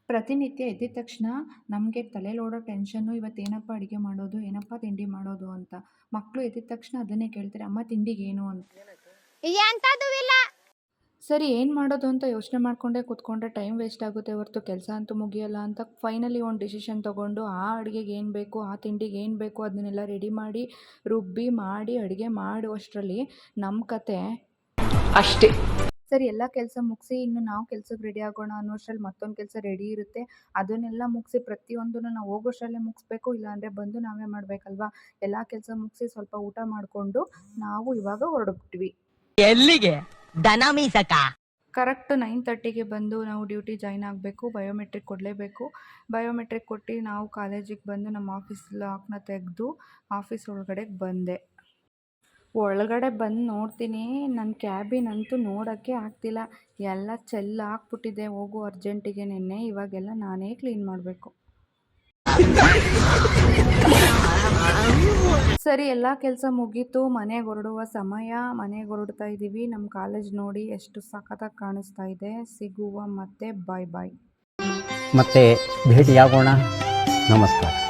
ಪ್ರತಿನಿತ್ಯ ಎದ್ದಿದ ತಕ್ಷಣ ನಮಗೆ ತಲೆಯಲ್ಲಿ ಓಡೋ ಟೆನ್ಷನ್ನು ಇವತ್ತೇನಪ್ಪ ಅಡುಗೆ ಮಾಡೋದು, ಏನಪ್ಪ ತಿಂಡಿ ಮಾಡೋದು ಅಂತ. ಮಕ್ಕಳು ಎದ್ದಿದ ತಕ್ಷಣ ಅದನ್ನೇ ಕೇಳ್ತಾರೆ, ಅಮ್ಮ ತಿಂಡಿಗೇನು ಅಂತ. ಎಂತದೂ ಇಲ್ಲ. ಸರಿ ಏನು ಮಾಡೋದು ಅಂತ ಯೋಚನೆ ಮಾಡಿಕೊಂಡೇ ಕೂತ್ಕೊಂಡ್ರೆ ಟೈಮ್ ವೇಸ್ಟ್ ಆಗುತ್ತೆ ಹೊರತು ಕೆಲಸ ಅಂತೂ ಮುಗಿಯಲ್ಲ ಅಂತ ಫೈನಲಿ ಒಂದು ಡಿಸಿಷನ್ ತೊಗೊಂಡು ಆ ಅಡುಗೆಗೆ ಏನು ಬೇಕು, ಆ ತಿಂಡಿಗೆ ಏನು ಬೇಕು ಅದನ್ನೆಲ್ಲ ರೆಡಿ ಮಾಡಿ ರುಬ್ಬಿ ಮಾಡಿ ಅಡುಗೆ ಮಾಡುವಷ್ಟರಲ್ಲಿ ನಮ್ಮ ಕತೆ ಅಷ್ಟೇ. ಸರಿ ಎಲ್ಲ ಕೆಲಸ ಮುಗಿಸಿ ಇನ್ನು ನಾವು ಕೆಲ್ಸಕ್ಕೆ ರೆಡಿ ಆಗೋಣ ಅನ್ನೋಷ್ಟರಲ್ಲಿ ಮತ್ತೊಂದು ಕೆಲಸ ರೆಡಿ ಇರುತ್ತೆ. ಅದನ್ನೆಲ್ಲ ಮುಗಿಸಿ ಪ್ರತಿಯೊಂದನ್ನು ನಾವು ಹೋಗೋಷ್ಟರಲ್ಲೇ ಮುಗಿಸ್ಬೇಕು, ಇಲ್ಲಾಂದರೆ ಬಂದು ನಾವೇ ಮಾಡಬೇಕಲ್ವಾ. ಎಲ್ಲ ಕೆಲಸ ಮುಗಿಸಿ ಸ್ವಲ್ಪ ಊಟ ಮಾಡಿಕೊಂಡು ನಾವು ಇವಾಗ ಹೊರಡ್ಬಿಟ್ವಿ. ಎಲ್ಲಿಗೆ? ದನ ಮೀಸಕ. ಕರೆಕ್ಟ್ 9:30ಗೆ ಬಂದು ನಾವು ಡ್ಯೂಟಿ ಜಾಯ್ನ್ ಆಗಬೇಕು. ಬಯೋಮೆಟ್ರಿಕ್ ಕೊಡಲೇಬೇಕು. ಬಯೋಮೆಟ್ರಿಕ್ ಕೊಟ್ಟು ನಾವು ಕಾಲೇಜಿಗೆ ಬಂದು ನಮ್ಮ ಆಫೀಸ್ ಲಾಕ್ನ ತೆಗೆದು ಆಫೀಸ್ ಒಳಗಡೆ ಬಂದೆ. ಒಳಗಡೆ ಬಂದು ನೋಡ್ತೀನಿ, ನನ್ನ ಕ್ಯಾಬಿನ್ ಅಂತೂ ನೋಡೋಕ್ಕೆ ಆಗ್ತಿಲ್ಲ. ಎಲ್ಲ ಚೆಲ್ಲಾಕ್ಬಿಟ್ಟಿದೆ ಹೋಗು ಅರ್ಜೆಂಟಿಗೆ ನೆನ್ನೆ. ಇವಾಗೆಲ್ಲ ನಾನೇ ಕ್ಲೀನ್ ಮಾಡಬೇಕು. ಸರಿ ಎಲ್ಲ ಕೆಲಸ ಮುಗೀತು. ಮನೆಗೆ ಹೊರಡುವ ಸಮಯ. ಮನೆಗೆ ಹೊರಡ್ತಾ ಇದ್ದೀವಿ. ನಮ್ಮ ಕಾಲೇಜ್ ನೋಡಿ ಎಷ್ಟು ಸಖತ್ತಾಗಿ ಕಾಣಿಸ್ತಾ ಇದೆ. ಸಿಗುವ ಮತ್ತೆ ಬಾಯ್ ಬಾಯ್. ಮತ್ತೆ ಭೇಟಿಯಾಗೋಣ. ನಮಸ್ಕಾರ.